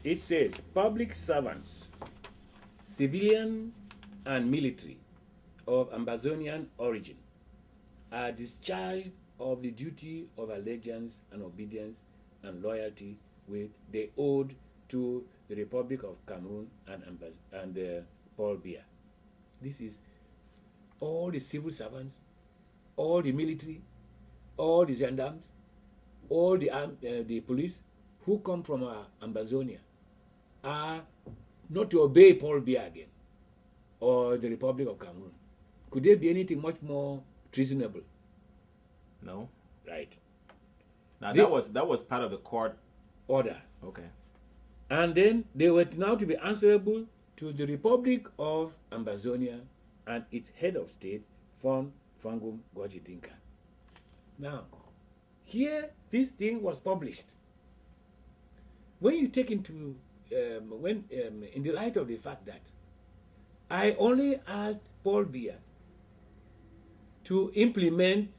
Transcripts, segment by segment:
It says public servants, civilian and military, of Amazonian origin are discharged of the duty of allegiance and obedience and loyalty with they owed to the Republic of Cameroon and Paul Biya. This is all the civil servants, all the military, all the gendarmes, all the police who come from Amazonia are not to obey Paul Biya again or the Republic of Cameroon. Could there be anything much more treasonable? No. Right. Now that was part of the court order. Okay. And then they were now to be answerable to the Republic of Amazonia and its head of state, Fon Fangum Gorji Dinka. Now, here this thing was published. When you take into in the light of the fact that I only asked Paul Biya to implement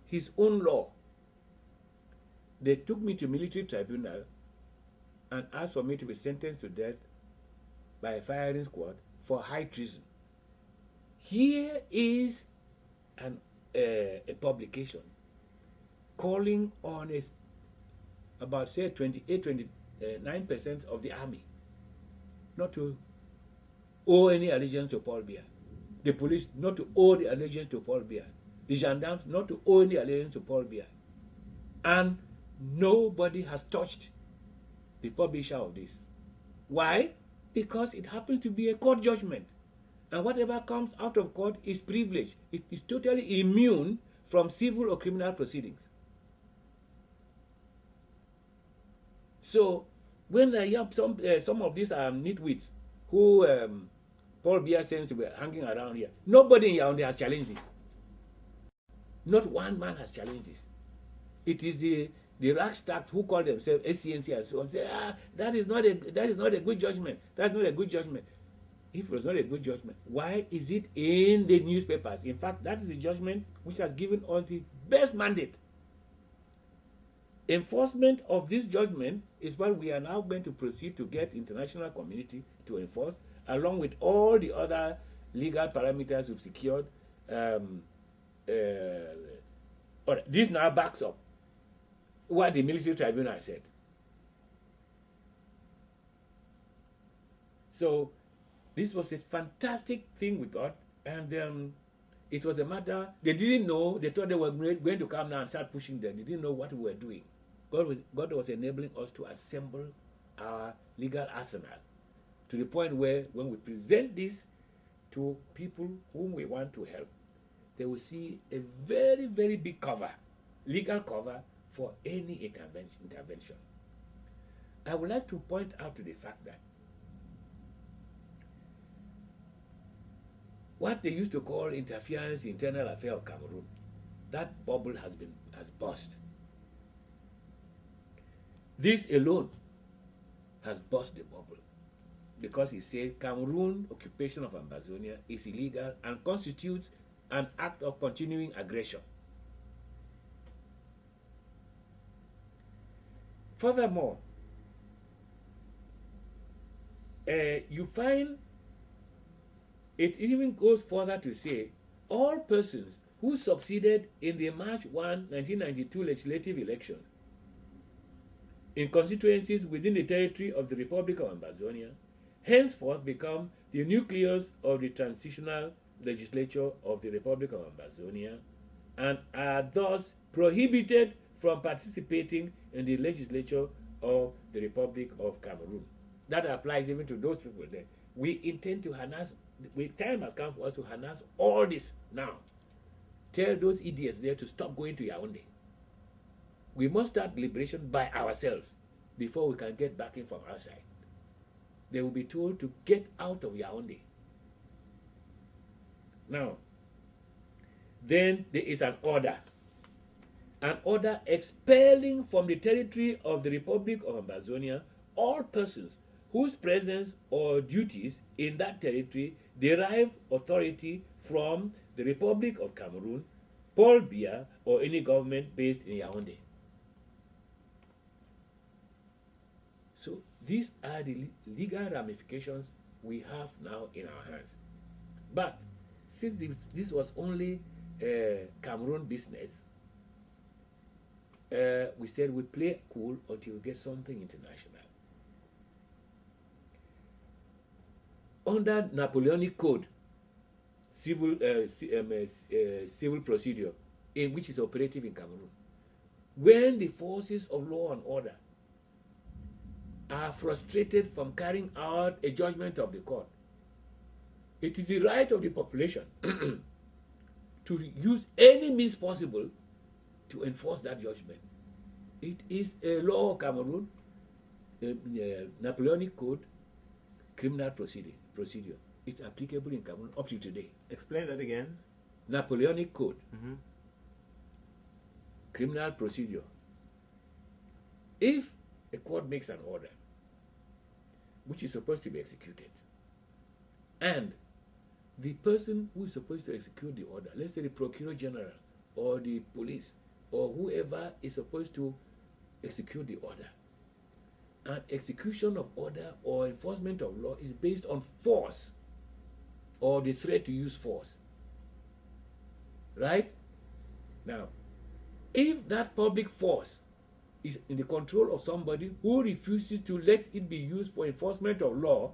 his own law, they took me to military tribunal and asked for me to be sentenced to death by a firing squad for high treason. Here is a publication calling on about say 29% of the army not to owe any allegiance to Paul Biya, the police not to owe the allegiance to Paul Biya, the gendarmes not to owe any allegiance to Paul Biya, and nobody has touched the publisher of this. Why? Because it happens to be a court judgment, and whatever comes out of court is privilege. It is totally immune from civil or criminal proceedings. So when I have some of these nitwits who Paul Biya seems to be hanging around here, nobody in Yaoundé has challenged this. Not one man has challenged this. It is the Rakstag who call themselves SCNC and so on say, that is not a good judgment. That's not a good judgment. If it was not a good judgment, why is it in the newspapers? In fact, that is the judgment which has given us the best mandate. Enforcement of this judgment is what we are now going to proceed to get international community to enforce, along with all the other legal parameters we've secured. This now backs up what the military tribunal said. So this was a fantastic thing we got, and it was a matter, they didn't know, they thought they were going to come now and start pushing them. They didn't know what we were doing. God was enabling us to assemble our legal arsenal to the point where when we present this to people whom we want to help, they will see a very, very big cover, legal cover for any intervention. I would like to point out to the fact that what they used to call interference in internal affairs of Cameroon, that bubble has burst. This alone has burst the bubble because it said Cameroon occupation of Amazonia is illegal and constitutes an act of continuing aggression. Furthermore, you find it even goes further to say all persons who succeeded in the March 1, 1992 legislative election in constituencies within the territory of the Republic of Amazonia henceforth become the nucleus of the transitional legislature of the Republic of Amazonia and are thus prohibited from participating in the legislature of the Republic of Cameroon. That applies even to those people there. We intend to harness, time has come for us to harness all this now. Tell those idiots there to stop going to Yaoundé. We must start liberation by ourselves before we can get backing from outside. They will be told to get out of Yaoundé. Now, then there is an order expelling from the territory of the Republic of Amazonia all persons whose presence or duties in that territory derive authority from the Republic of Cameroon, Paul Biya, or any government based in Yaoundé. So these are the legal ramifications we have now in our hands. But since this was only Cameroon business, we said we'd play cool until we get something international. Under Napoleonic Code, civil procedure, in which is operative in Cameroon, when the forces of law and order are frustrated from carrying out a judgment of the court, it is the right of the population to use any means possible to enforce that judgment. It is a law of Cameroon, Napoleonic Code, criminal procedure. It's applicable in Cameroon up to today. Explain that again. Napoleonic Code, criminal procedure. If a court makes an order which is supposed to be executed, and the person who is supposed to execute the order, let's say the Procurator General or the police or whoever is supposed to execute the order, and execution of order or enforcement of law is based on force or the threat to use force, right? Now, if that public force is in the control of somebody who refuses to let it be used for enforcement of law,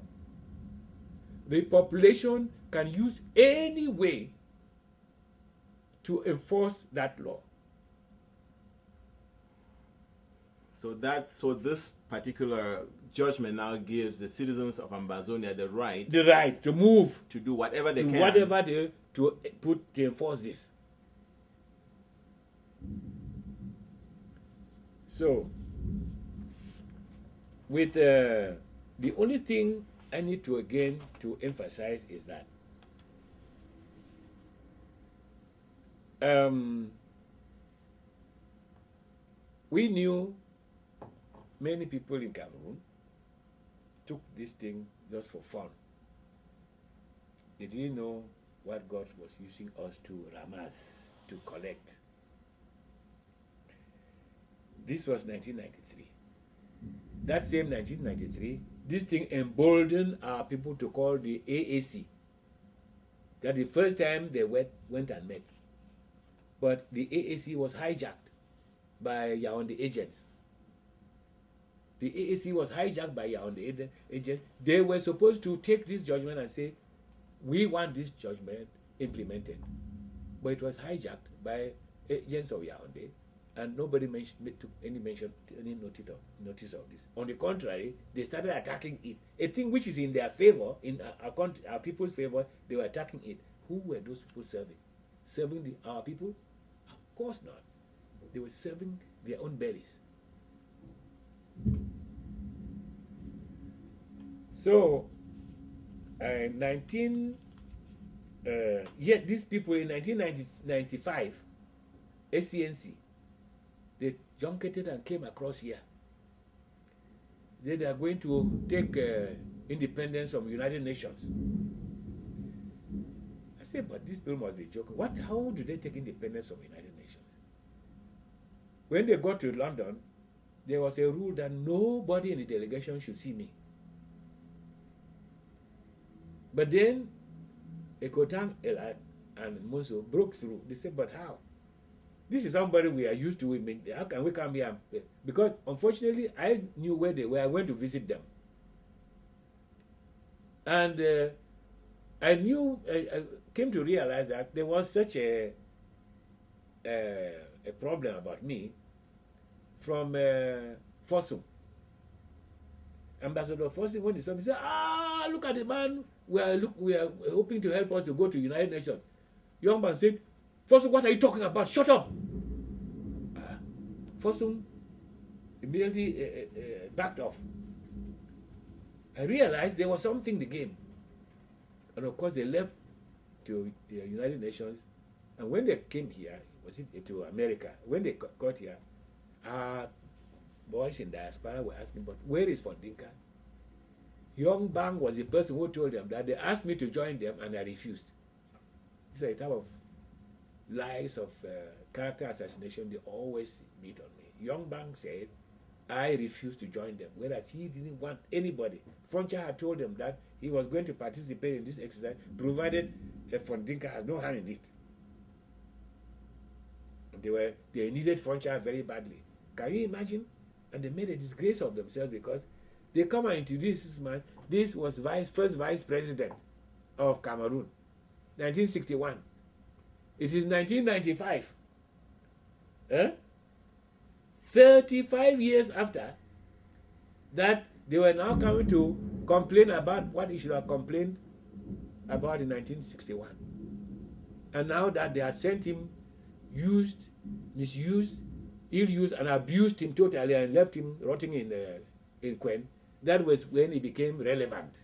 the population can use any way to enforce that law. So this particular judgment now gives the citizens of Ambazonia the right to move, to do whatever they can, to enforce this. So, with the only thing I need to again to emphasize is that we knew many people in Cameroon took this thing just for fun. They didn't know what God was using us to ramass, to collect. This was 1993. That same 1993, this thing emboldened our people to call the AAC. That the first time they went and met. But the AAC was hijacked by Yaoundé agents. The AAC was hijacked by Yaoundé agents. They were supposed to take this judgment and say, we want this judgment implemented. But it was hijacked by agents of Yaoundé, and nobody took any notice of this. On the contrary, they started attacking it. A thing which is in their favor, in our people's favor, they were attacking it. Who were those people serving? Serving our people? Of course not. They were serving their own bellies. So, these people in 1995, SCNC, they junketed and came across here. They are going to take independence from United Nations. I said, but these people must be joking. How do they take independence from United Nations? When they got to London, there was a rule that nobody in the delegation should see me. But then, Ekotang, Elad, and Muso broke through. They said, but how? This is somebody we are used to. How can we come here? Because, unfortunately, I knew where they were. I went to visit them. And I came to realize that there was such a problem about me from Fossum. Ambassador Fossum, when he saw me, said, look at the man. We are hoping to help us to go to United Nations. Young man said, Fossum, what are you talking about? Shut up. Fossum immediately backed off. I realized there was something in the game. And of course, they left to the United Nations. And when they came here, to America, when they got here, boys in diaspora were asking, but where is Dinka? Young Bang was the person who told them that. They asked me to join them and I refused. These are a type of lies of character assassination they always meet on me. Young Bang said, I refused to join them, whereas he didn't want anybody. Foncha had told them that he was going to participate in this exercise, provided Dinka has no hand in it. They needed Foncha very badly. Can you imagine? And they made a disgrace of themselves because they come and introduce this man. This was first vice president of Cameroon, 1961. It is 1995. 35 years after that, they were now coming to complain about what he should have complained about in 1961. And now that they had sent him, used, misused, ill-used, and abused him totally and left him rotting in Quen, that was when he became relevant.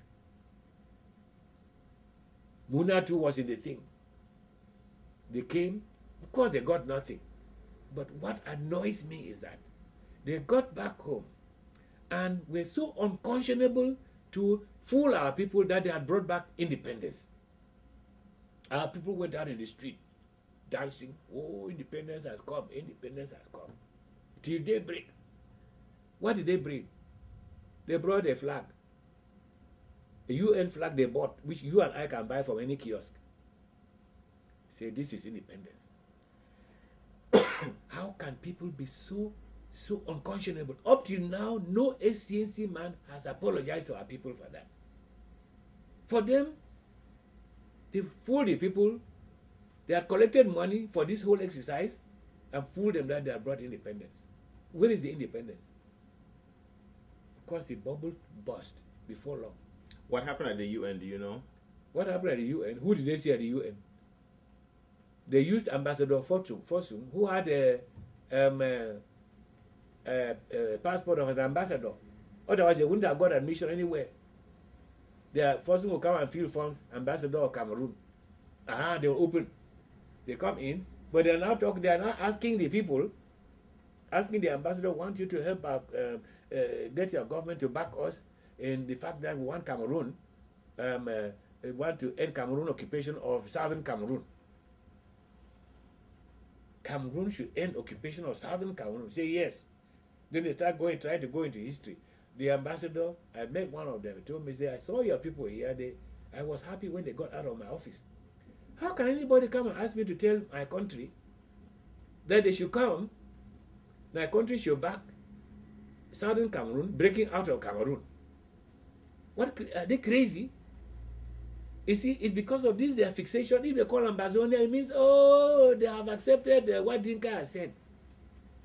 Muna too was in the thing. They came, of course they got nothing. But what annoys me is that they got back home and were so unconscionable to fool our people that they had brought back independence. Our people went out in the street dancing, oh, independence has come, independence has come. Till daybreak. What did they bring? They brought a flag. A UN flag they bought, which you and I can buy from any kiosk. Say, this is independence. How can people be so unconscionable? Up till now, no SCNC man has apologized to our people for that. For them, they fooled the people. They had collected money for this whole exercise and fooled them that they had brought independence. Where is the independence? Because the bubble burst before long. What happened at the UN, do you know? What happened at the UN? Who did they see at the UN? They used Ambassador Fossum, who had a passport of an ambassador. Otherwise, they wouldn't have got admission anywhere. Fossum will come and fill forms, ambassador of Cameroon. They will open. They come in, but they are now talking. They are now asking the people, asking the ambassador, want you to help get your government to back us in the fact that we want Cameroon, we want to end Cameroon occupation of southern Cameroon. Cameroon should end occupation of southern Cameroon. Say yes. Then they start trying to go into history. The ambassador, I met one of them, he told me, I saw your people here. I was happy when they got out of my office. How can anybody come and ask me to tell my country that they should come, my country should back southern Cameroon, breaking out of Cameroon? What, are they crazy? You see, it's because of this, their fixation. If they call Ambazonia, it means, oh, they have accepted what Dinka has said.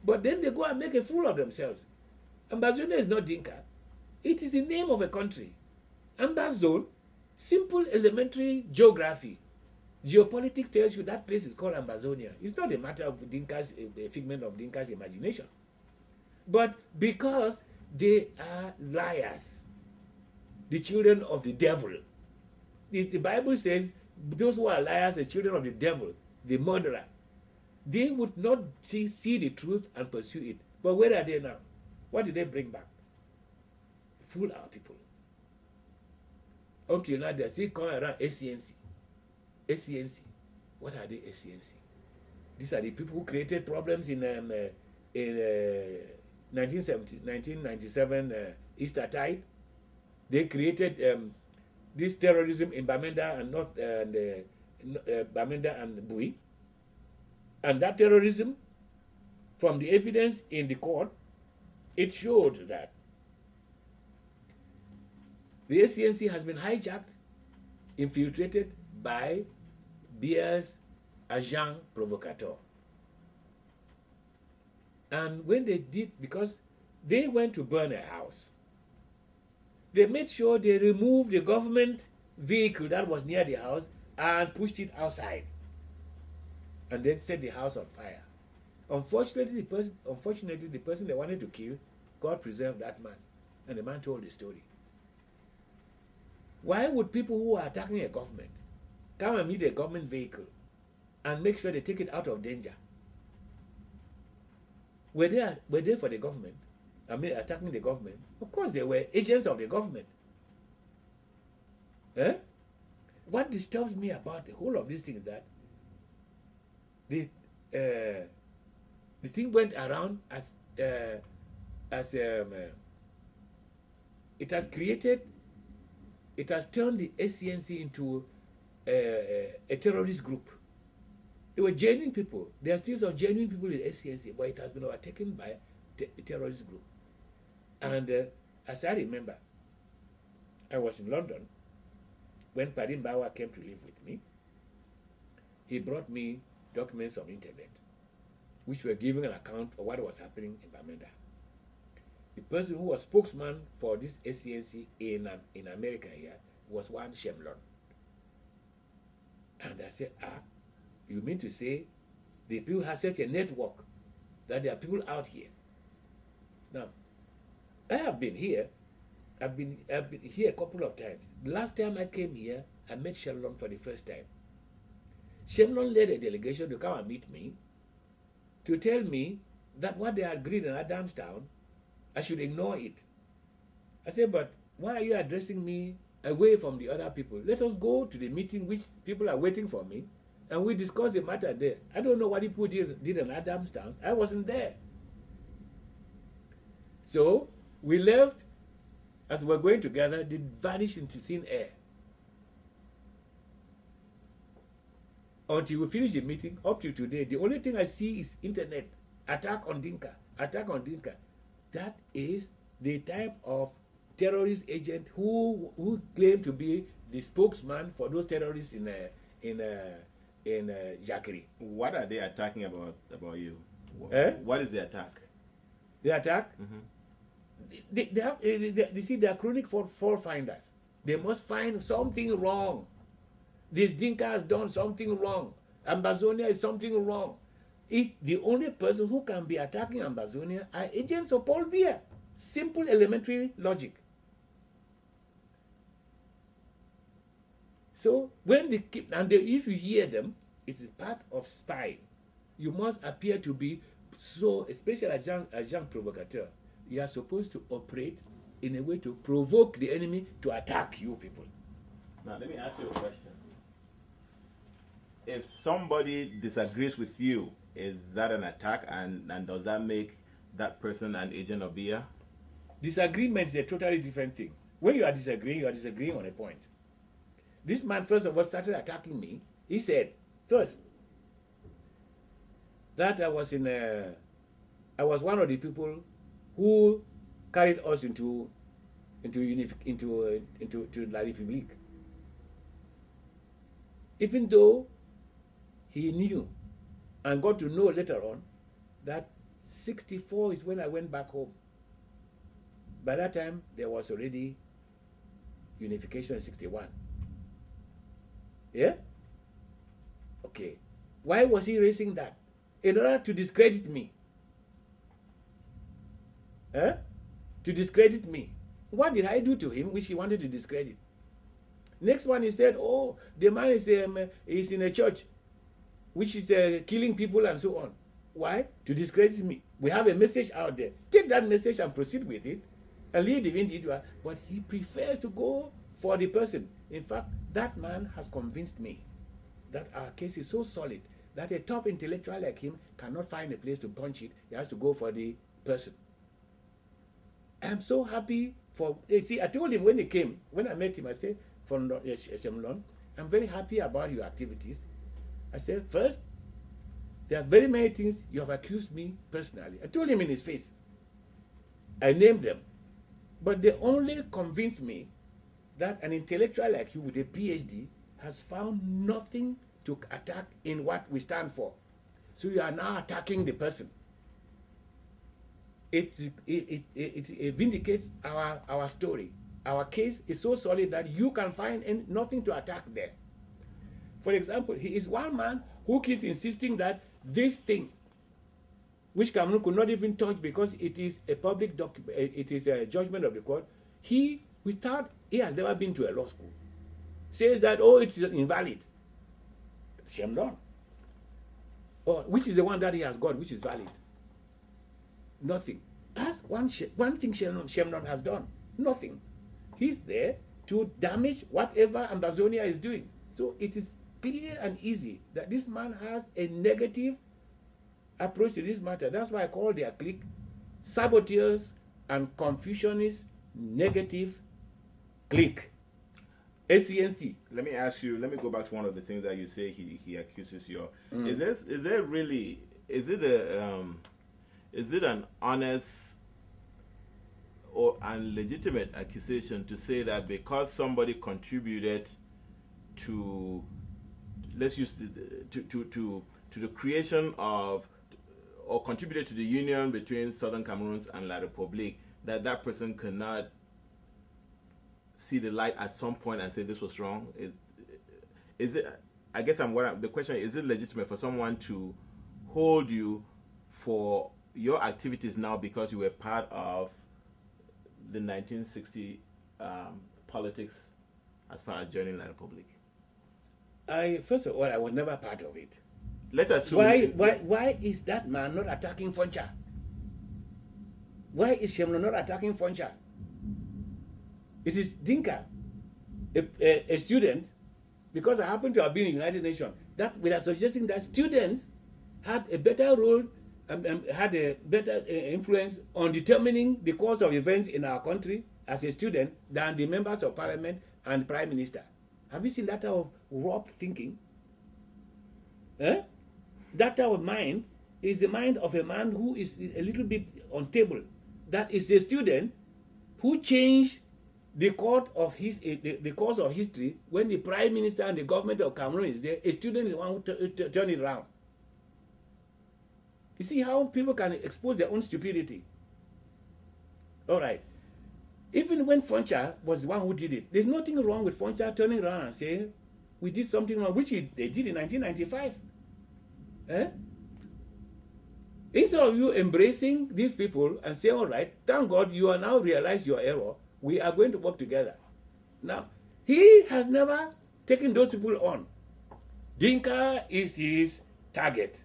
But then they go and make a fool of themselves. Ambazonia is not Dinka. It is the name of a country. Ambazon, simple elementary geography. Geopolitics tells you that place is called Ambazonia. It's not a matter of Dinka's, a figment of Dinka's imagination. But because they are liars, the children of the devil. The Bible says those who are liars, the children of the devil, the murderer, they would not see the truth and pursue it. But where are they now? What did they bring back? Fool our people. Until now, they're still calling around SCNC. SCNC. What are they, SCNC? These are the people who created problems in 1997 Eastertide. They created this terrorism in Bamenda and Bamenda and Bui. And that terrorism, from the evidence in the court, it showed that the SCNC has been hijacked, infiltrated by Bia's agent provocateur. And when they did, because they went to burn a house, they made sure they removed the government vehicle that was near the house and pushed it outside, and then set the house on fire. Unfortunately, the person they wanted to kill, God preserved that man, and the man told the story. Why would people who are attacking a government come and meet a government vehicle and make sure they take it out of danger? Were they for the government? I mean, attacking the government? Of course, they were agents of the government. What disturbs me about the whole of this thing is that the thing went around as as it has turned the SCNC into a terrorist group. They were genuine people. There are still some genuine people in SCNC, but it has been overtaken by a terrorist group. And as I remember, I was in London when Padin Bawa came to live with me. He brought me documents of internet, which were giving an account of what was happening in Bamenda. The person who was spokesman for this SCNC in America here was one Shemlon. And I said, you mean to say the people have such a network that there are people out here? Now, I have been here. I've been here a couple of times. The last time I came here, I met Shemlon for the first time. Shemlon led a delegation to come and meet me to tell me that what they had agreed in Adamstown, I should ignore it. I said, but why are you addressing me away from the other people? Let us go to the meeting which people are waiting for me, and we discuss the matter there. I don't know what people did in Adamstown. I wasn't there. So we left. As we were going together, they vanished into thin air. Until we finish the meeting, up to today, the only thing I see is internet. Attack on Dinka. Attack on Dinka. That is the type of terrorist agent who claim to be the spokesman for those terrorists in Jakiri. What are they attacking about you? What is the attack? The attack? Mm-hmm. They see, they are chronic fault finders. They must find something wrong. This Dinka has done something wrong. Ambazonia is something wrong. The only person who can be attacking Ambazonia are agents of Paul Biya. Simple elementary logic. So when they keep, and if you hear them, it is part of spying. You must appear to be so, especially as young provocateur. You are supposed to operate in a way to provoke the enemy to attack you people. Now, let me ask you a question. If somebody disagrees with you, is that an attack, and does that make that person an agent of Biya? Disagreement is a totally different thing. When you are disagreeing on a point. This man, first of all, started attacking me. He said, first, that I was one of the people who carried us into La République. Even though he knew and got to know later on that 64 is when I went back home. By that time, there was already unification in 61. Yeah? Okay. Why was he raising that? In order to discredit me. To discredit me. What did I do to him which he wanted to discredit? Next one, he said, oh, the man is in a church which is killing people and so on. Why? To discredit me. We have a message out there. Take that message and proceed with it and leave the individual. But he prefers to go for the person. In fact, that man has convinced me that our case is so solid that a top intellectual like him cannot find a place to punch it. He has to go for the person. I'm so happy for, you see, I told him when he came, when I met him, I said, I'm very happy about your activities. I said, first, there are very many things you have accused me personally. I told him in his face. I named them. But they only convinced me that an intellectual like you with a PhD has found nothing to attack in what we stand for. So you are now attacking the person. It vindicates our story. Our case is so solid that you can find nothing to attack there. For example, he is one man who keeps insisting that this thing, which Cameroon could not even touch because it is a public document, it is a judgment of the court, he has never been to a law school, says that, oh, it's invalid. Shame on. Or which is the one that he has got, which is valid? Nothing. That's one thing Shemnon has done. Nothing. He's there to damage whatever Ambazonia is doing. So it is clear and easy that this man has a negative approach to this matter. That's why I call their clique saboteurs and Confucianist negative clique. SCNC. Let me ask you. Let me go back to one of the things that you say he accuses you of. Is it an honest or an legitimate accusation to say that because somebody contributed to, let's use to the creation of, or contributed to the union between Southern Cameroon and La République, that person cannot see the light at some point and say this was wrong? Is it? I guess the question is it legitimate for someone to hold you for your activities now because you were part of the 1960 politics as far as joining La République? First of all, I was never part of it. Let's assume. Why is that man not attacking Foncha? Why is Shemno not attacking Foncha? It is Dinka, a student, because I happen to have been in the United Nations, that we are suggesting that students had a better role and had a better influence on determining the course of events in our country as a student than the members of parliament and prime minister. Have you seen that type of warped thinking? That type of mind is the mind of a man who is a little bit unstable. That is a student who changed the course of history when the prime minister and the government of Cameroon is there. A student is the one who turn it around. You see how people can expose their own stupidity. All right. Even when Foncha was the one who did it, there's nothing wrong with Foncha turning around and saying, we did something wrong, which they did in 1995. Instead of you embracing these people and saying, all right, thank God you are now realized your error, we are going to work together. Now, he has never taken those people on. Dinka is his target.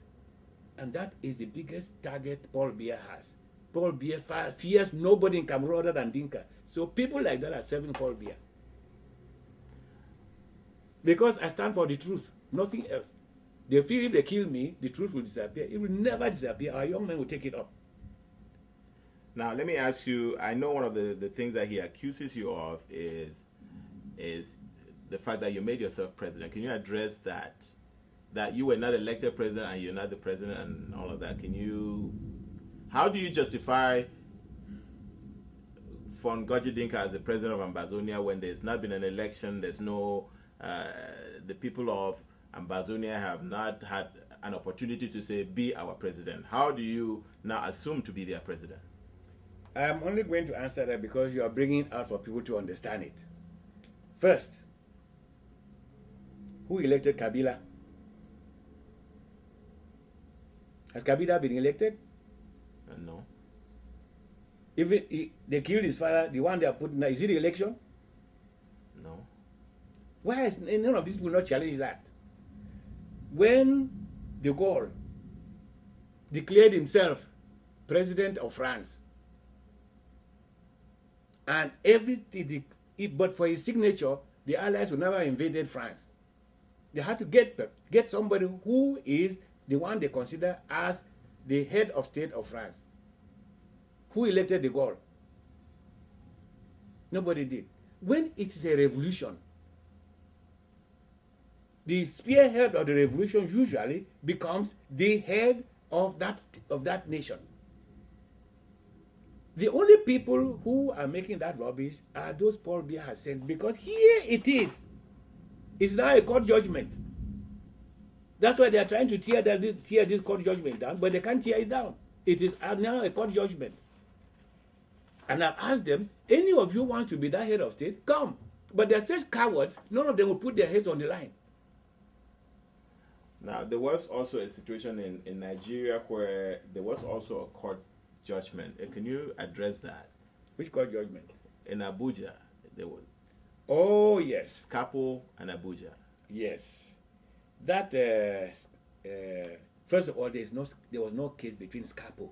And that is the biggest target Paul Biya has. Paul Biya fears nobody in Cameroon other than Dinka. So people like that are serving Paul Biya. Because I stand for the truth, nothing else. They feel if they kill me, the truth will disappear. It will never disappear. Our young men will take it up. Now, let me ask you, I know one of the things that he accuses you of is the fact that you made yourself president. Can you address that? That you were not elected president and you're not the president and all of that. How do you justify Fon Gorji Dinka as the president of Ambazonia when there's not been an election, there's no, the people of Ambazonia have not had an opportunity to say, be our president? How do you now assume to be their president? I'm only going to answer that because you are bringing it out for people to understand it. First, who elected Kabila? Has Kabila been elected? No. If they killed his father, the one they are putting now, is it the election? No. Why is none of these people not challenge that? When de Gaulle declared himself president of France, and everything, but for his signature, the Allies would never invaded France. They had to get somebody who is the one they consider as the head of state of France. Who elected de Gaulle? Nobody did. When it is a revolution, the spearhead of the revolution usually becomes the head of that nation. The only people who are making that rubbish are those Paul Biya has sent, because here it is. It's now a court judgment. That's why they are trying to tear this court judgment down, but they can't tear it down. It is now a court judgment. And I've asked them, any of you wants to be that head of state, come. But they're such cowards, none of them will put their heads on the line. Now, there was also a situation in Nigeria where there was also a court judgment. Can you address that? Which court judgment? In Abuja. There was. Oh, yes. Scapo and Abuja. Yes. That, first of all, there was no case between Scapo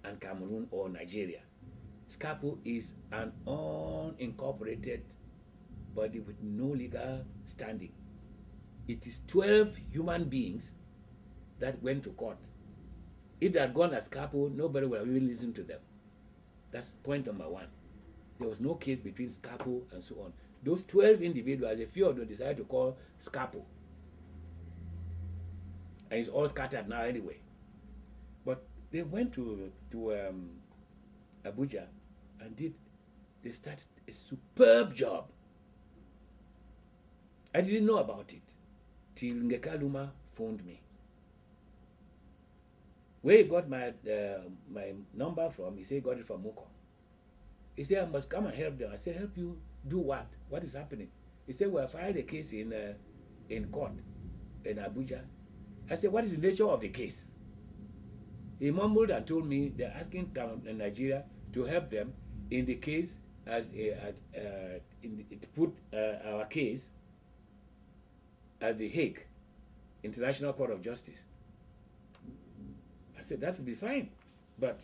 and Cameroon or Nigeria. Scapo is an unincorporated body with no legal standing. It is 12 human beings that went to court. If they had gone as Scapo, nobody would have even listened to them. That's point number one. There was no case between SCAPO and so on. Those 12 individuals, a few of them decided to call SCAPO. And it's all scattered now anyway. But they went to Abuja and they started a superb job. I didn't know about it till Ngekaluma phoned me. Where he got my number from, he said he got it from Muko. He said, I must come and help them. I said, help you do what? What is happening? He said, well, I filed a case in court in Abuja. I said, what is the nature of the case? He mumbled and told me they're asking Nigeria to help them in the case as to put our case at the Hague International Court of Justice. I said, that would be fine. But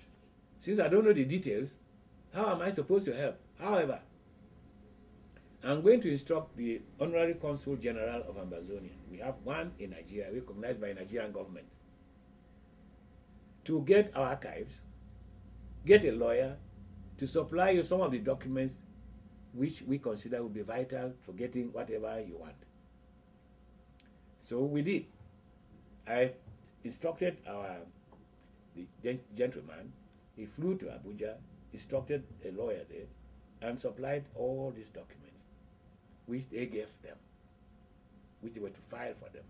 since I don't know the details, how am I supposed to help? However, I'm going to instruct the Honorary Consul General of Ambazonia. We have one in Nigeria, recognized by the Nigerian government, to get our archives, get a lawyer to supply you some of the documents which we consider will be vital for getting whatever you want. So we did. I instructed the gentleman. He flew to Abuja, instructed a lawyer there, and supplied all these documents, which they gave them, which they were to file for them.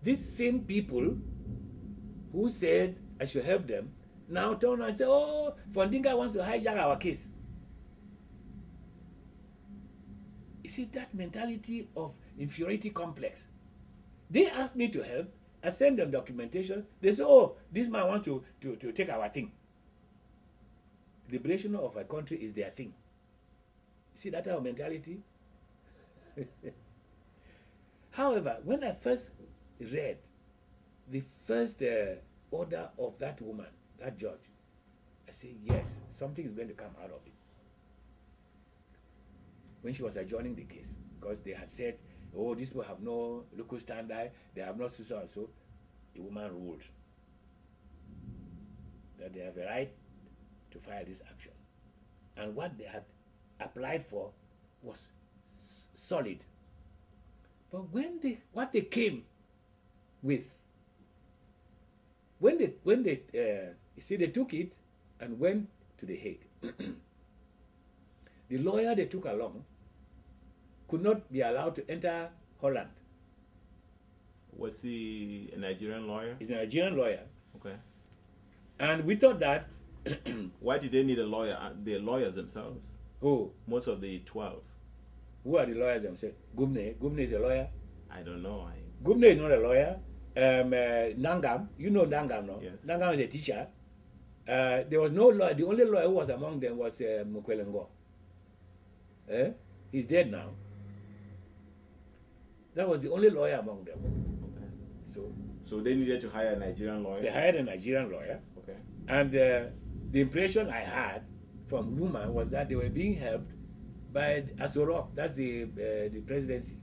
These same people who said I should help them now turn around and say, oh, Dinka wants to hijack our case. You see that mentality of inferiority complex. They asked me to help. I sent them documentation. They say, oh, this man wants to take our thing. Liberation of a country is their thing. See that our mentality? However, when I first read the first order of that woman, that judge, I said, yes, something is going to come out of it. When she was adjourning the case, because they had said, oh, these people have no local standard, they have no so and so, the woman ruled that they have a right to file this action. And what they had applied for was solid. But what they came with, when they you see, they took it and went to the Hague. The lawyer they took along could not be allowed to enter Holland. Was he a Nigerian lawyer? He's a Nigerian lawyer. Okay. And we thought that why did they need a lawyer? The lawyers themselves. Who? Most of the 12. Who are the lawyers themselves? Gumne is a lawyer. I don't know. Gumne is not a lawyer. Nangam, you know Nangam, no? Yes. Nangam is a teacher. There was no lawyer. The only lawyer who was among them was Mukwelengo. He's dead now. That was the only lawyer among them. Okay. So they needed to hire a Nigerian lawyer? They hired a Nigerian lawyer. Okay. And the impression I had from rumor was that they were being helped by Asorok. That's the presidency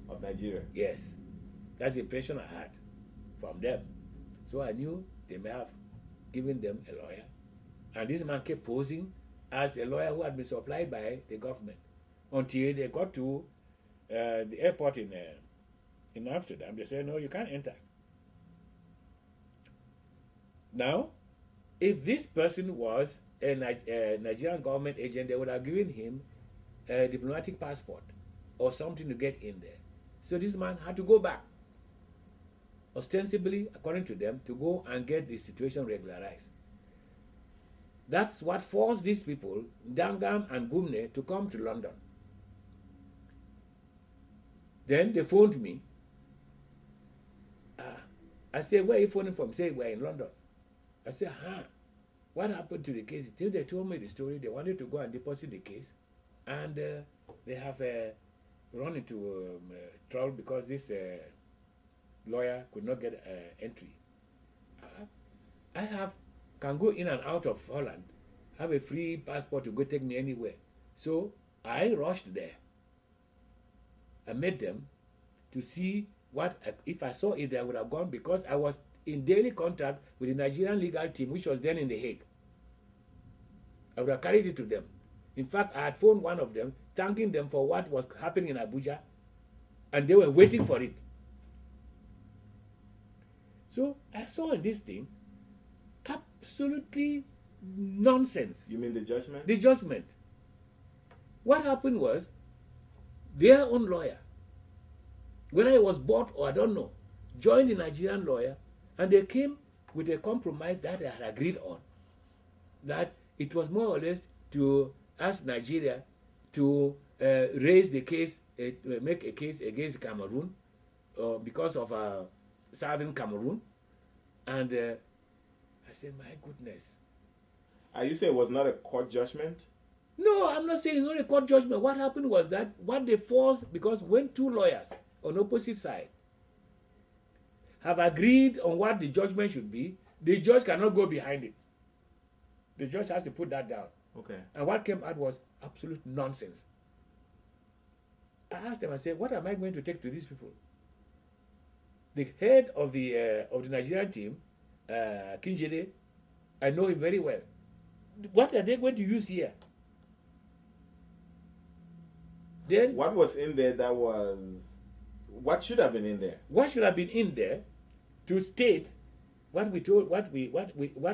of Nigeria. Yes. That's the impression I had from them. So I knew they may have given them a lawyer. And this man kept posing as a lawyer who had been supplied by the government until they got to the airport in Amsterdam. They said, no, you can't enter. Now, if this person was a Nigerian government agent, they would have given him a diplomatic passport or something to get in there. So this man had to go back, ostensibly, according to them, to go and get the situation regularized. That's what forced these people, Dangam and Gumne, to come to London. Then they phoned me. I said, where are you phoning from? They said, we're in London. I said, what happened to the case? Till they told me the story, they wanted to go and deposit the case. And they have run into trouble because this lawyer could not get entry. I can go in and out of Holland, have a free passport to go take me anywhere. So I rushed there. I met them to see what, if I saw it, I would have gone, because I was in daily contact with the Nigerian legal team, which was then in The Hague. I would have carried it to them. In fact, I had phoned one of them, thanking them for what was happening in Abuja, and they were waiting for it. So I saw in this thing absolutely nonsense. You mean the judgment? The judgment. What happened was, their own lawyer, whether he was bought or I don't know, joined the Nigerian lawyer, and they came with a compromise that they had agreed on. That it was more or less to ask Nigeria to raise the case, make a case against Cameroon because of southern Cameroon. And I said, my goodness. Are you saying it was not a court judgment? No, I'm not saying it's not a court judgment. What happened was that what they forced, because when two lawyers on opposite side have agreed on what the judgment should be, the judge cannot go behind it. The judge has to put that down. Okay. And what came out was absolute nonsense. I asked them, I said, what am I going to take to these people? The head of the Nigerian team, Kinjede, I know him very well. What are they going to use here? Then what was in there that was, what should have been in there? What should have been in there to state what we told, what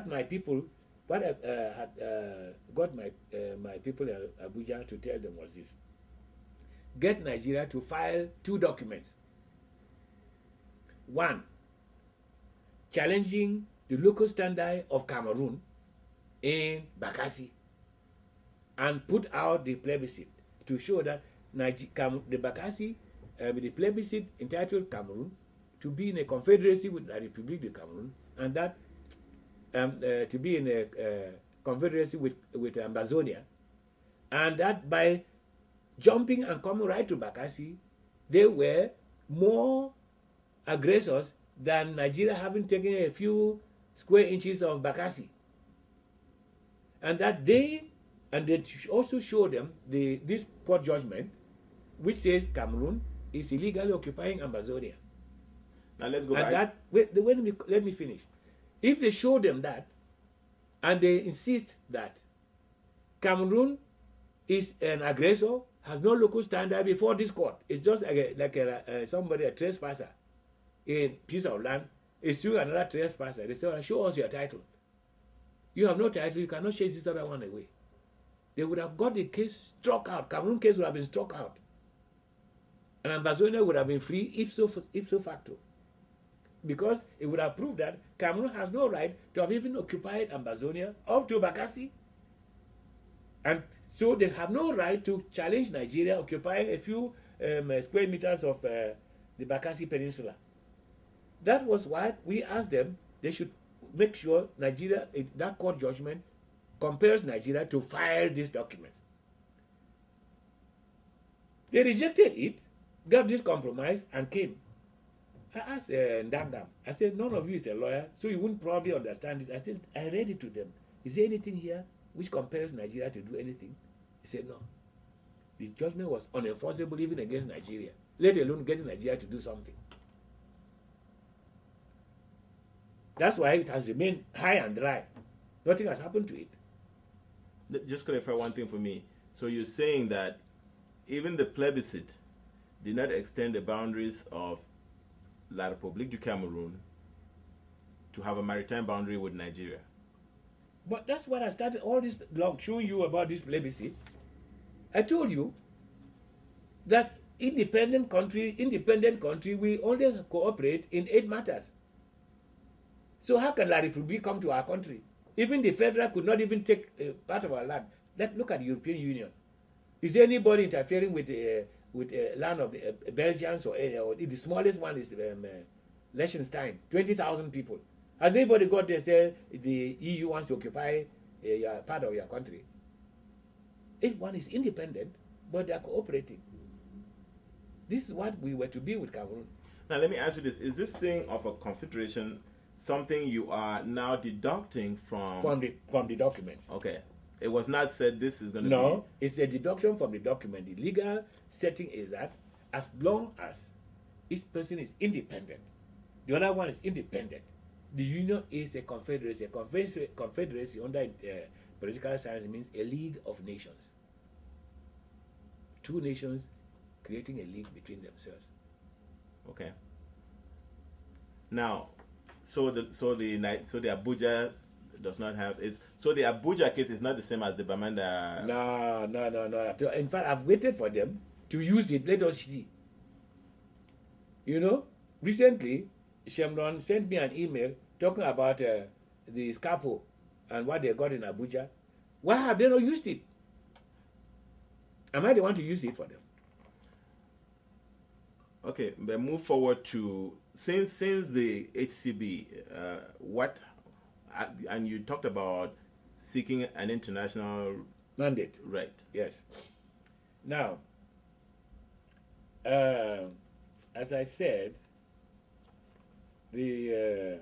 my people, what I had got my people in Abuja to tell them was this: get Nigeria to file two documents. One, challenging the local standard of Cameroon in Bakassi, and put out the plebiscite to show that the Bakassi, the plebiscite entitled Cameroon to be in a confederacy with the Republic of Cameroon, and that to be in a confederacy with Ambazonia, and that by jumping and coming right to Bakassi, they were more aggressors than Nigeria having taken a few square inches of Bakassi. And that they also show them this court judgment, which says Cameroon is illegally occupying Ambazonia. Now let's go and back. Let me finish. If they show them that, and they insist that Cameroon is an aggressor, has no local standard before this court, it's just like somebody, a trespasser in piece of land, is suing another trespasser. They say, well, show us your title. You have no title, you cannot chase this other one away. They would have got the case struck out. Cameroon case would have been struck out. And Ambazonia would have been free ipso facto. Because it would have proved that Cameroon has no right to have even occupied Ambazonia up to Bakassi. And so they have no right to challenge Nigeria occupying a few square meters of the Bakassi Peninsula. That was why we asked them, they should make sure Nigeria, that court judgment compels Nigeria to file these documents. They rejected it, got this compromise, and came. I asked Ndangam, I said, none of you is a lawyer, so you wouldn't probably understand this. I said, I read it to them. Is there anything here which compels Nigeria to do anything? He said, no. The judgment was unenforceable even against Nigeria, let alone getting Nigeria to do something. That's why it has remained high and dry. Nothing has happened to it. Just clarify one thing for me. So you're saying that even the plebiscite did not extend the boundaries of La République du Cameroun to have a maritime boundary with Nigeria? But that's what I started all this long showing you about this plebiscite. I told you that independent country, we only cooperate in 8 matters. So how can La République come to our country? Even the federal could not even take part of our land. Look at the European Union. Is there anybody interfering with land of the Belgians or the smallest one is Liechtenstein, 20,000 people. Has anybody got there say the EU wants to occupy part of your country? Each one is independent, but they are cooperating. This is what we were to be with Cameroon. Now let me ask you this: is this thing of a confederation something you are now deducting from the documents? Okay. It was not said this is going to be... No, it's a deduction from the document. The legal setting is that as long as each person is independent, the other one is independent, the union is a confederacy. A confederacy under political science means a league of nations. Two nations creating a league between themselves. Okay. Now, so the Abuja does not have is so the Abuja case is not the same as the Bamenda. No. In fact, I've waited for them to use it. Let us see. You know, recently, Shemron sent me an email talking about the Scapo and what they got in Abuja. Why have they not used it? Am I the one to use it for them? Okay, but move forward to since the HCB, what and you talked about seeking an international mandate. Right. Yes. Now, as I said, in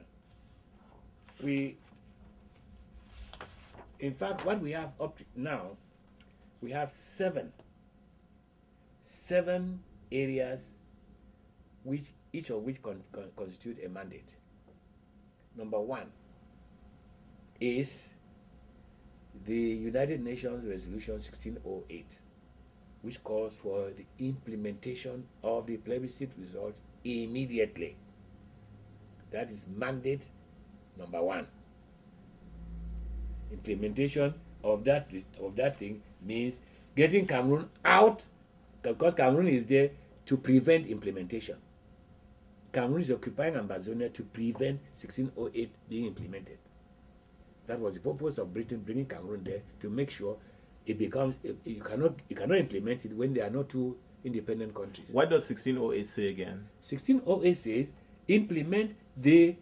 fact, what we have up to now, we have seven areas which each of which constitute a mandate. Number one is the United Nations Resolution 1608, which calls for the implementation of the plebiscite result immediately. That is mandate number one. Implementation of that thing means getting Cameroon out, because Cameroon is there to prevent implementation. Cameroon is occupying Ambazonia to prevent 1608 being implemented. That was the purpose of Britain bringing Cameroon there, to make sure it becomes you cannot implement it when there are not two independent countries. What does 1608 say again? 1608 says implement the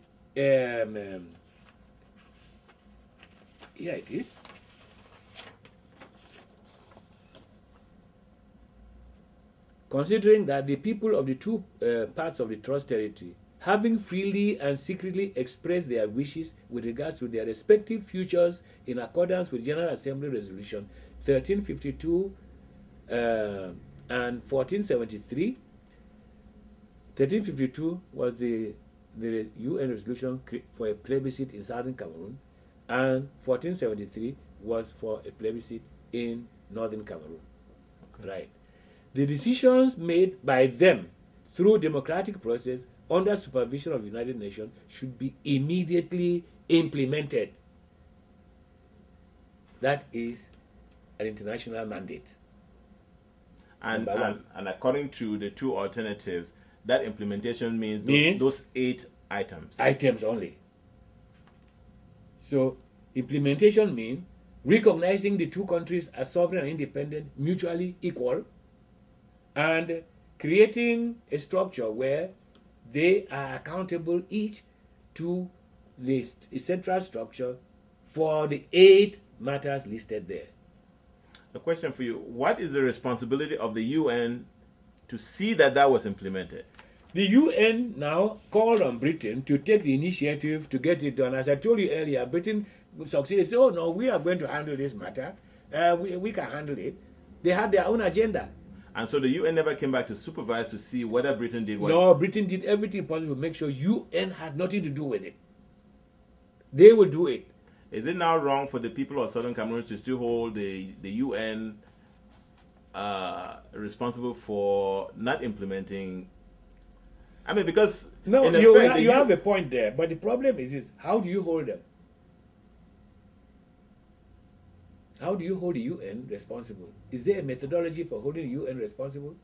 here it is. Considering that the people of the two parts of the trust territory, having freely and secretly expressed their wishes with regards to their respective futures in accordance with General Assembly Resolution 1352 and 1473. 1352 was the UN resolution for a plebiscite in southern Cameroon, and 1473 was for a plebiscite in northern Cameroon. Okay. Right. The decisions made by them through democratic process under supervision of the United Nations should be immediately implemented. That is an international mandate. And according to the two alternatives, that implementation means those 8 items. Items only. So implementation means recognizing the two countries as sovereign and independent, mutually equal, and creating a structure where they are accountable each to the central structure for the 8 matters listed there. A question for you: what is the responsibility of the UN to see that was implemented? The UN now called on Britain to take the initiative to get it done. As I told you earlier, Britain succeeded. Say, oh no, we are going to handle this matter. We can handle it. They had their own agenda. And so the UN never came back to supervise to see whether Britain did what? No, Britain did everything possible to make sure UN had nothing to do with it. They will do it. Is it now wrong for the people of Southern Cameroon to still hold the UN responsible for not implementing? I mean, because no, you have a point there, but the problem is this: how do you hold them? How do you hold the UN responsible? Is there a methodology for holding the UN responsible?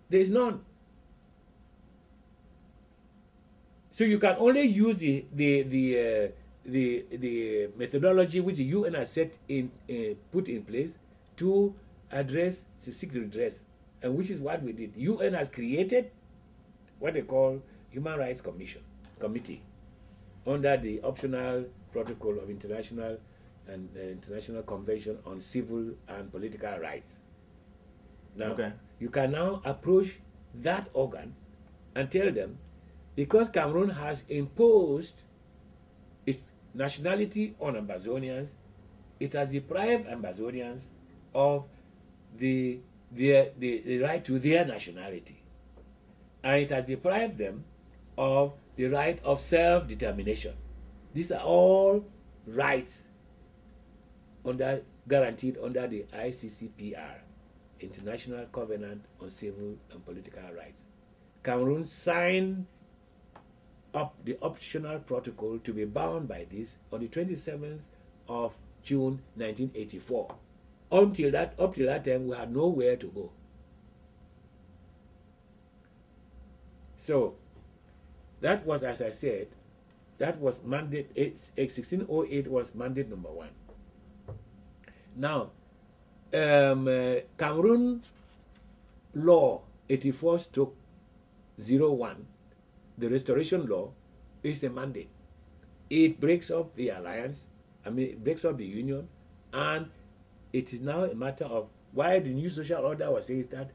There is none. So you can only use the methodology which the UN has put in place to seek redress, and which is what we did. UN has created what they call Human Rights Committee under the optional protocol of International Convention on Civil and Political Rights. Now, you can now approach that organ and tell them, because Cameroon has imposed its nationality on Ambazonians, it has deprived Ambazonians of the right to their nationality. And it has deprived them of the right of self-determination. These are all rights guaranteed under the ICCPR, International Covenant on Civil and Political Rights. Cameroon signed up the optional protocol to be bound by this on the 27th of June 1984. Up till that time, we had nowhere to go. So, that was, as I said, that was mandate, 1608 was mandate number 1. Now, Cameroon law 84/01, the restoration law, is a mandate. It breaks up the alliance, it breaks up the union, and it is now a matter of why the new social order was saying that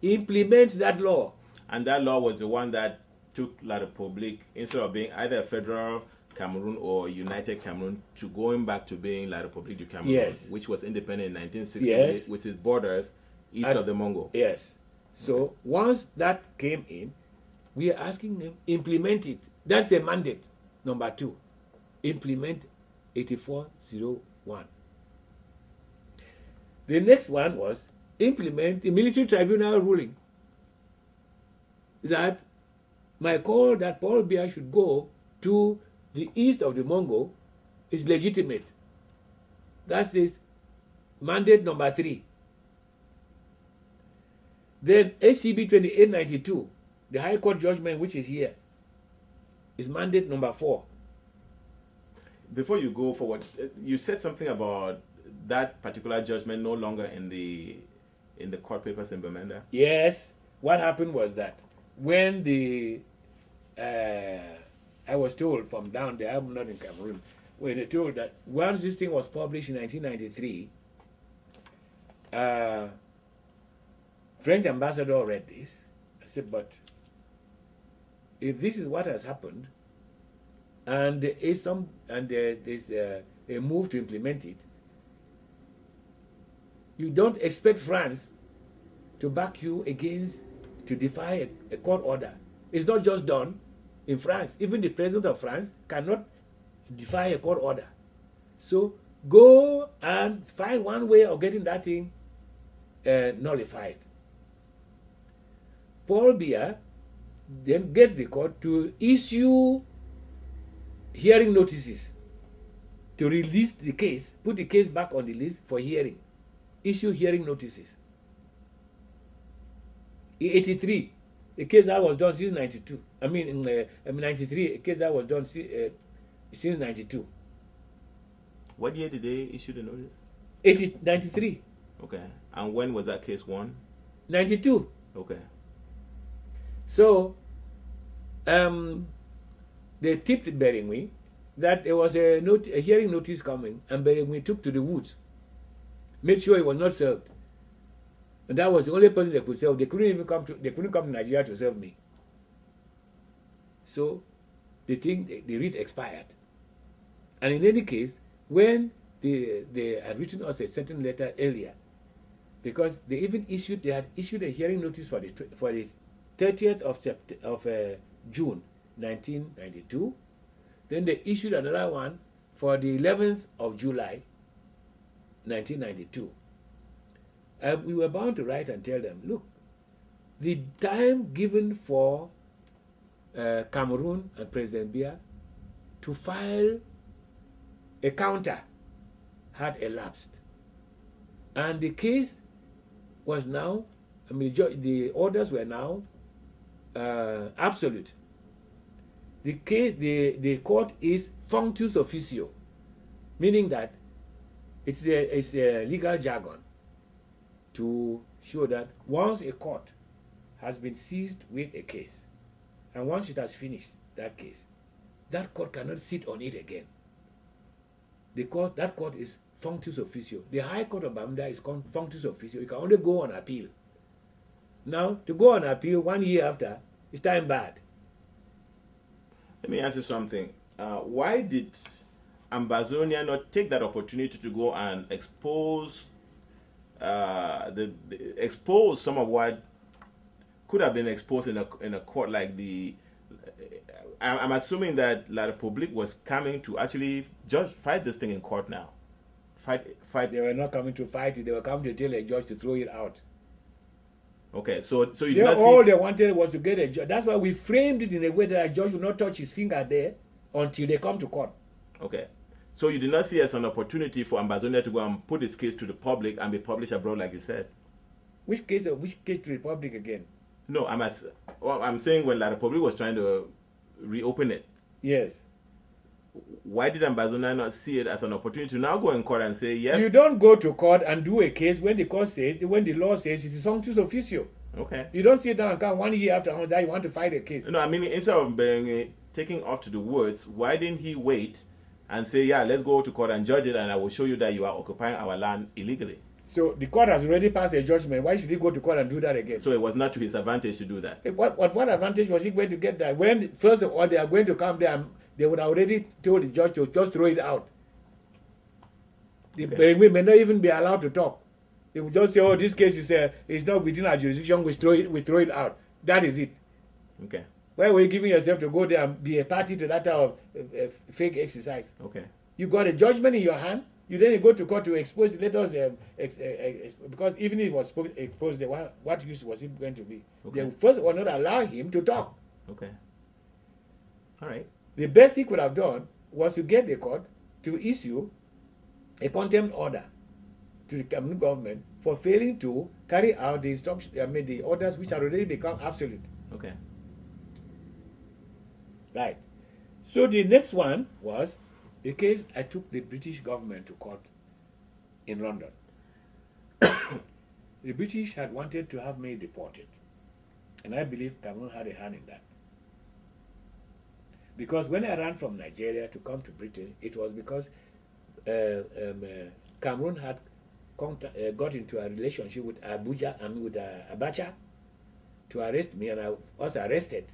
implements that law. And that law was the one that took La République, instead of being either a federal Cameroon or United Cameroon, to going back to being La République du Cameroun, yes, which was independent in 1968, yes, with its borders east of the Mongo. Yes. So once that came in, we are asking them implement it. That's a mandate. Number 2, implement 84/01. The next one was implement the military tribunal ruling that my call that Paul Biya should go to the east of the Mongo is legitimate. That is mandate number 3. Then HCB 2892, the High Court judgment which is here, is mandate number 4. Before you go forward, you said something about that particular judgment no longer in the court papers in Bamenda. Yes. What happened was that when I was told from down there, I'm not in Cameroon, when they told that once this thing was published in 1993, French ambassador read this. I said, but if this is what has happened, and there is there's a move to implement it, you don't expect France to back you against, to defy a court order. It's not just done in France. Even the president of France cannot defy a court order. So go and find one way of getting that thing nullified. Paul Biya then gets the court to issue hearing notices to release the case, put the case back on the list for hearing. Issue hearing notices. In 83, a case that was done since 92. In 93, a case that was done since 92. What year did they issue the notice? 93. Okay. And when was that case won? 92. Okay. So, they tipped Beringui that there was a hearing notice coming, and Beringui took to the woods, made sure he was not served. And that was the only person they could serve. They couldn't come to Nigeria to serve me. So the writ expired. And in any case, when they had written us a certain letter earlier, because they had issued a hearing notice for the 30th of June 1992. Then they issued another one for the 11th of July 1992. We were bound to write and tell them, look, the time given for Cameroon and President Biya to file a counter had elapsed. And the case was now, the orders were now absolute. The case, the court is functus officio, meaning that it's a legal jargon to show that once a court has been seized with a case, and once it has finished that case, that court cannot sit on it again. That court is functus officio. The High Court of Bamenda is called functus officio. You can only go on appeal. Now, to go on appeal 1 year after, it's time bad. Let me ask you something. Why did Ambazonia not take that opportunity to go and expose some of what could have been exposed in a court like the I'm assuming that La Republique was coming to actually just fight this thing in court now. Fight. They were not coming to fight it. They were coming to tell a judge to throw it out. Okay, so you did not all see. they wanted was to get a judge. That's why we framed it in a way that a judge will not touch his finger there until they come to court. Okay, so you did not see it as an opportunity for Ambazonia to go and put his case to the public and be published abroad, like you said. Which case to the public again? No, I'm saying when La Republique was trying to reopen it. Yes. Why did Ambazonia not see it as an opportunity to now go in court and say yes? You don't go to court and do a case when the law says it is functus officio. Okay. You don't sit down and come 1 year after that you want to fight a case. No, I mean, instead of taking off to the woods, why didn't he wait and say, yeah, let's go to court and judge it, and I will show you that you are occupying our land illegally? So the court has already passed a judgment. Why should he go to court and do that again? So it was not to his advantage to do that. What advantage was he going to get that? When first of all they are going to come there, they would have already told the judge to just throw it out. Okay. We may not even be allowed to talk. They would just say, "Oh, this case is not within our jurisdiction. We throw it out." That is it. Okay. Why were you giving yourself to go there and be a party to that type of fake exercise? Okay. You got a judgment in your hand. You then go to court to expose it. Let us because even if it was exposed, what use was it going to be? Okay. They first of all not allow him to talk. Okay. All right. The best he could have done was to get the court to issue a contempt order to the Cameroon government for failing to carry out the instructions, the orders which had already become absolute. Okay. Right. So the next one was the case I took the British government to court in London. The British had wanted to have me deported. And I believe Cameroon had a hand in that. Because when I ran from Nigeria to come to Britain, it was because Cameroon had got into a relationship with Abacha to arrest me, and I was arrested.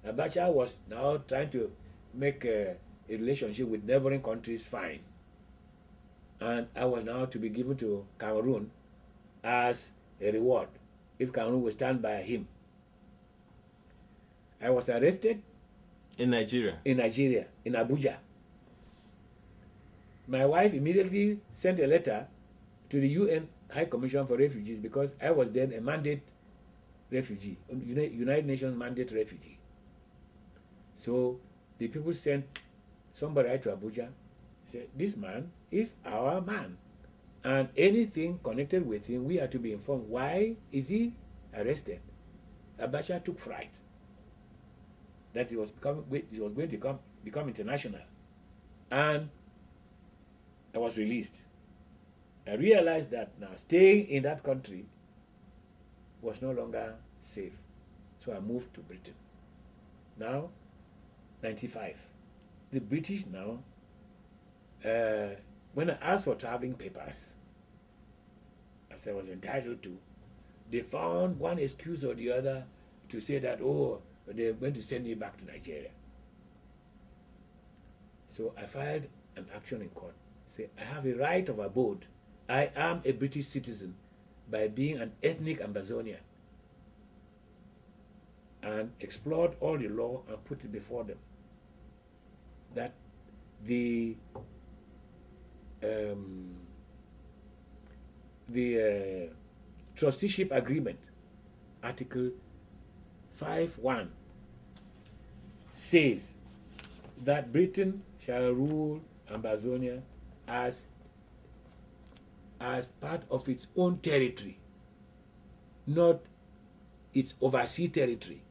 Abacha was now trying to make a relationship with neighboring countries fine. And I was now to be given to Cameroon as a reward if Cameroon would stand by him. I was arrested in Nigeria, in Abuja. My wife immediately sent a letter to the UN High Commission for Refugees because I was then a mandate refugee, United Nations mandate refugee. So the people sent somebody to Abuja, said, "This man is our man, and anything connected with him, we are to be informed. Why is he arrested?" Abacha took fright that it was going to become international, and I was released. I realized that now staying in that country was no longer safe, so I moved to Britain. Now, 95. The British now, when I asked for traveling papers, as I was entitled to, they found one excuse or the other to say that, oh, they're going to send me back to Nigeria. So I filed an action in court. Say, I have a right of abode. I am a British citizen by being an ethnic Ambazonian. And explored all the law and put it before them. That the trusteeship agreement, Article 5.1, says that Britain shall rule Ambazonia as part of its own territory, not its overseas territory.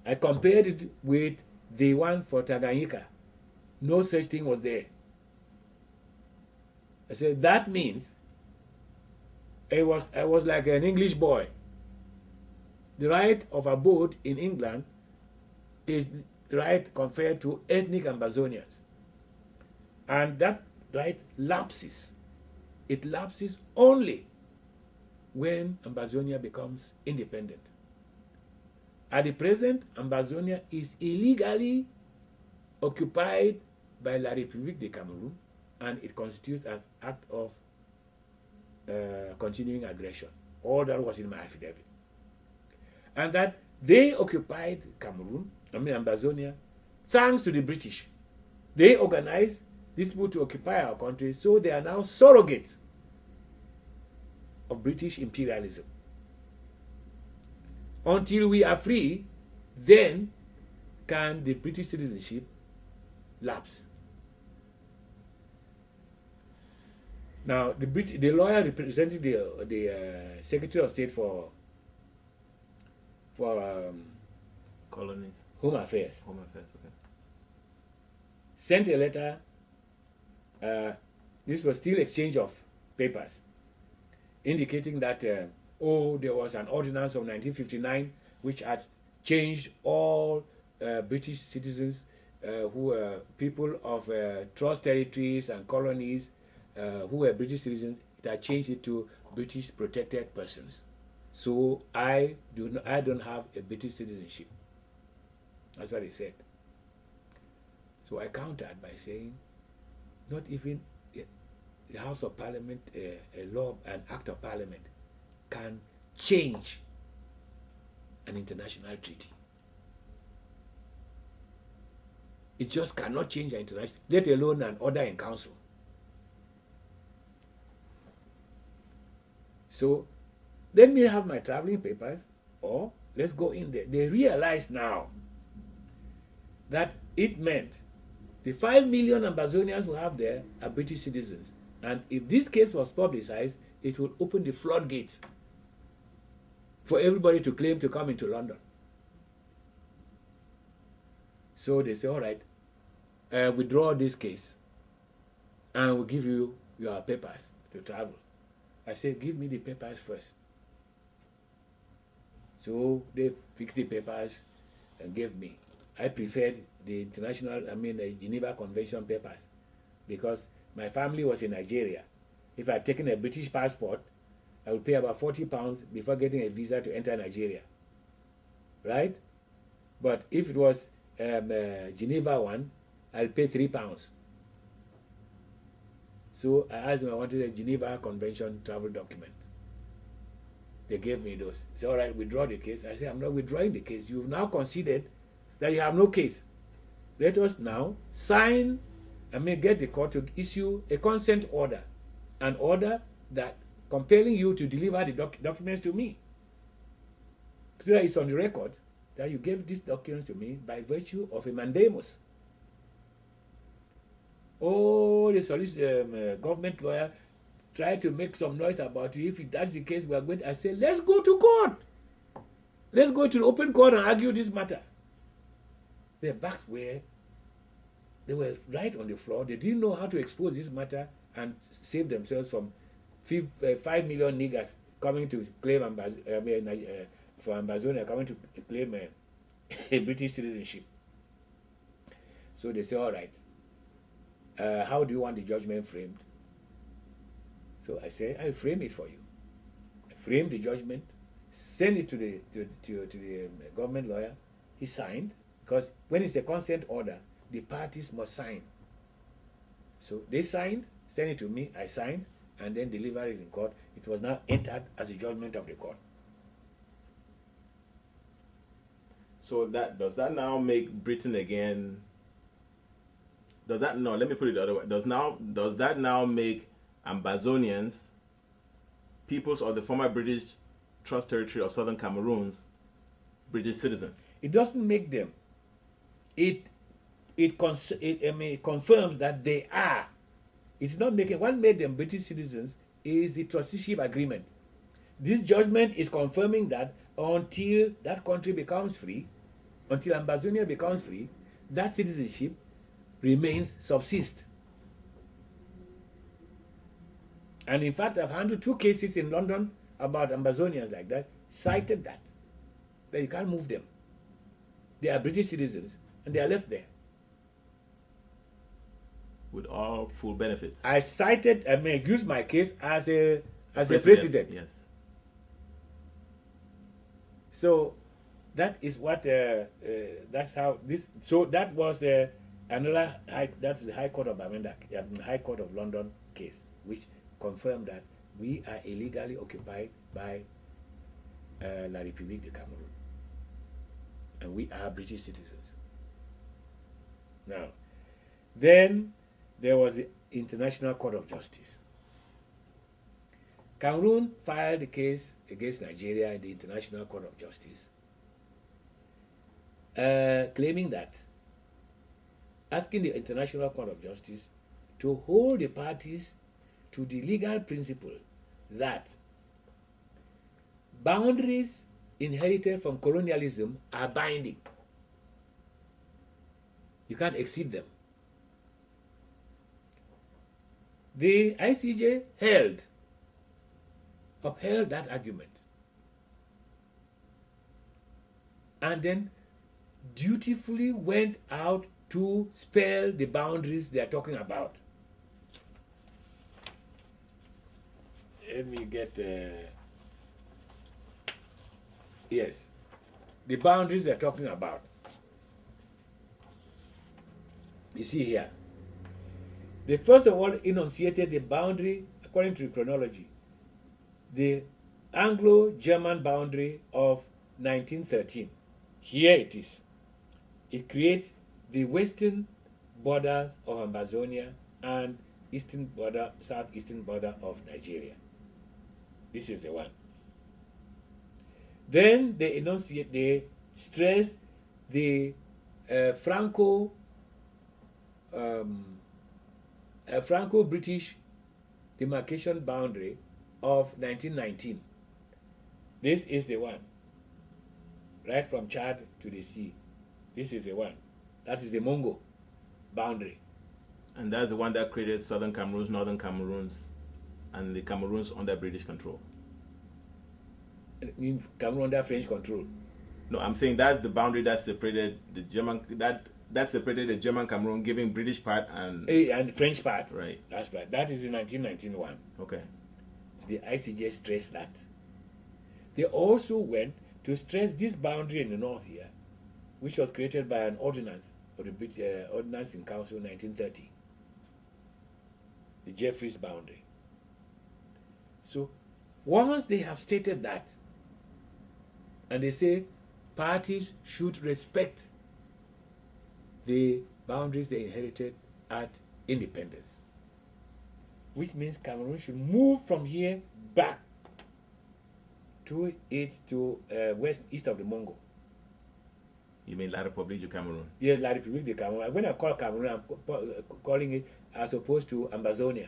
I compared it with the one for Tanganyika. No such thing was there. I said, that means I was like an English boy. The right of abode in England is right conferred to ethnic Ambazonians. And that right lapses. It lapses only when Ambazonia becomes independent. At the present, Ambazonia is illegally occupied by La République de Cameroon, and it constitutes an act of continuing aggression. All that was in my affidavit. and that they occupied Cameroon, Ambazonia, thanks to the British. They organized these people to occupy our country, so they are now surrogates of British imperialism. Until we are free, then can the British citizenship lapse. Now, the lawyer representing the Secretary of State for colonies, Home Affairs, okay, sent a letter. This was still exchange of papers, indicating that there was an ordinance of 1959 which had changed all British citizens who were people of trust territories and colonies who were British citizens. It had changed it to British protected persons. So I don't have a British citizenship. That's what they said. So I countered by saying, not even the House of Parliament, a law, an act of Parliament, can change an international treaty. It just cannot change an international, let alone an order in council. So let me have my traveling papers, or let's go in there. They realize now that it meant the 5 million Ambazonians who have there are British citizens. And if this case was publicized, it would open the floodgates for everybody to claim to come into London. So they say, all right, withdraw this case and we'll give you your papers to travel. I said, give me the papers first. So they fixed the papers and gave me. I preferred the Geneva Convention papers, because my family was in Nigeria. If I had taken a British passport, I would pay about £40 before getting a visa to enter Nigeria. Right? But if it was Geneva one, I'll pay £3. So I asked them, I wanted a Geneva Convention travel document. They gave me those. They said, all right, withdraw the case. I said, I'm not withdrawing the case. You've now conceded that you have no case. Let us now sign, get the court to issue a consent order, an order that compelling you to deliver the documents to me. So that it's on the record that you gave these documents to me by virtue of a mandamus. Oh, the government lawyer tried to make some noise about it. If that's the case, we are going to, I say, let's go to court. Let's go to the open court and argue this matter. Their backs were, they were right on the floor. They didn't know how to expose this matter and save themselves from 5 million niggers coming to claim for Ambazonia, coming to claim a British citizenship. So they say, all right, how do you want the judgment framed? So I say, I'll frame it for you. I frame the judgment, send it to the government lawyer. He signed, because when it's a consent order, the parties must sign. So they signed, sent it to me, I signed, and then delivered it in court. It was now entered as a judgment of the court. So does that now make Britain again? Let me put it the other way. Does that now make Ambazonians, peoples of the former British Trust Territory of Southern Cameroons, British citizens? It doesn't make them. It confirms that they are. It's not making. What made them British citizens is the trusteeship agreement. This judgment is confirming that until that country becomes free, until Ambazonia becomes free, that citizenship subsists. And in fact, I've handled 2 cases in London about Ambazonians like that, cited that you can't move them. They are British citizens and they are left there. With all full benefits. I used my case as a precedent. Yes. So that is what that's how this. So that was another that's the High Court of High Court of London case, which confirmed that we are illegally occupied by La République de Cameroun. and we are British citizens. Now, then there was the International Court of Justice. Cameroon filed a case against Nigeria in the International Court of Justice, claiming that, asking the International Court of Justice to hold the parties to the legal principle that boundaries inherited from colonialism are binding. You can't exceed them. The ICJ upheld that argument, and then dutifully went out to spell the boundaries they are talking about. Let me get yes, the boundaries they're talking about. You see here, they first of all enunciated the boundary according to the chronology, the Anglo-German boundary of 1913. Here it is. It creates the western borders of Amazonia and southeastern border of Nigeria. This is the one. Then they stress the Franco-British demarcation boundary of 1919. This is the one, right from Chad to the sea. This is the one. That is the Mongo boundary. And that's the one that created southern Cameroons, northern Cameroons, and the Cameroons under British control. In Cameroon under French control. No, I'm saying that's the boundary that separated the German that separated the German Cameroon, giving British part and French part. Right. That's right. That is in 1991. Okay. The ICJ stressed that. They also went to stress this boundary in the north here, which was created by an ordinance of the British Ordinance in Council 1930. The Jeffreys boundary. So once they have stated that, and they say parties should respect the boundaries they inherited at independence, which means Cameroon should move from here back to east of the Mongo. You mean La République du Cameroon? Yes, La République du Cameroon. When I call Cameroon, I'm calling it as opposed to Ambazonia.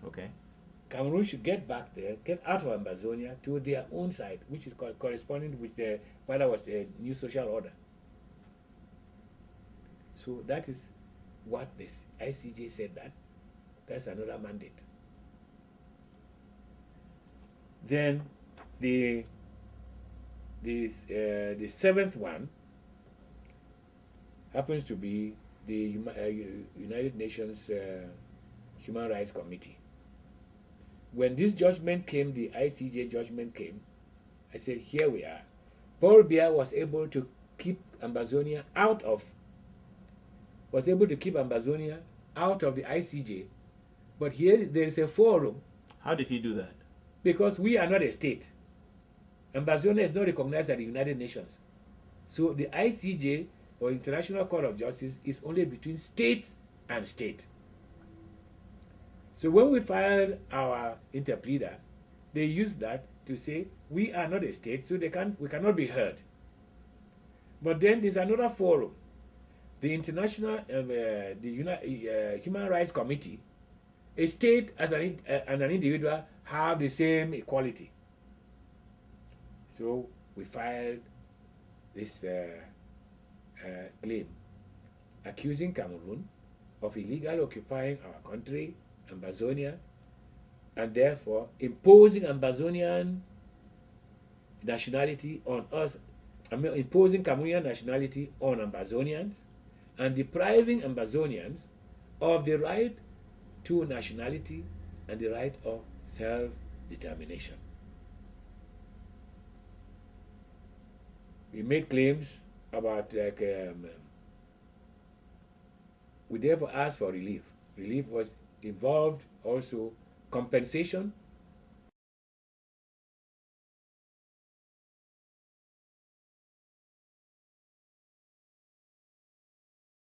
Okay. Cameroon should get back there, get out of Ambazonia to their own side, which is corresponding with what was the new social order. So that is what the ICJ said that. That's another mandate. Then the seventh one happens to be the United Nations Human Rights Committee. When this judgment came, the ICJ judgment came, I said, here we are. Paul Biya was able to keep Ambazonia out of the ICJ, but here there is a forum. How did he do that? Because we are not a state. Ambazonia is not recognized at the United Nations. So the ICJ, or International Court of Justice, is only between state and state. So when we filed our interpleader, they used that to say we are not a state, so we cannot be heard. But then there's another forum, the Human Rights Committee. A state as and an individual have the same equality. So we filed this claim accusing Cameroon of illegally occupying our country, Ambazonia, and therefore imposing Ambazonian nationality on us, imposing Cameroonian nationality on Ambazonians, and depriving Ambazonians of the right to nationality and the right of self-determination. We made claims about we therefore asked for relief. Relief was involved also compensation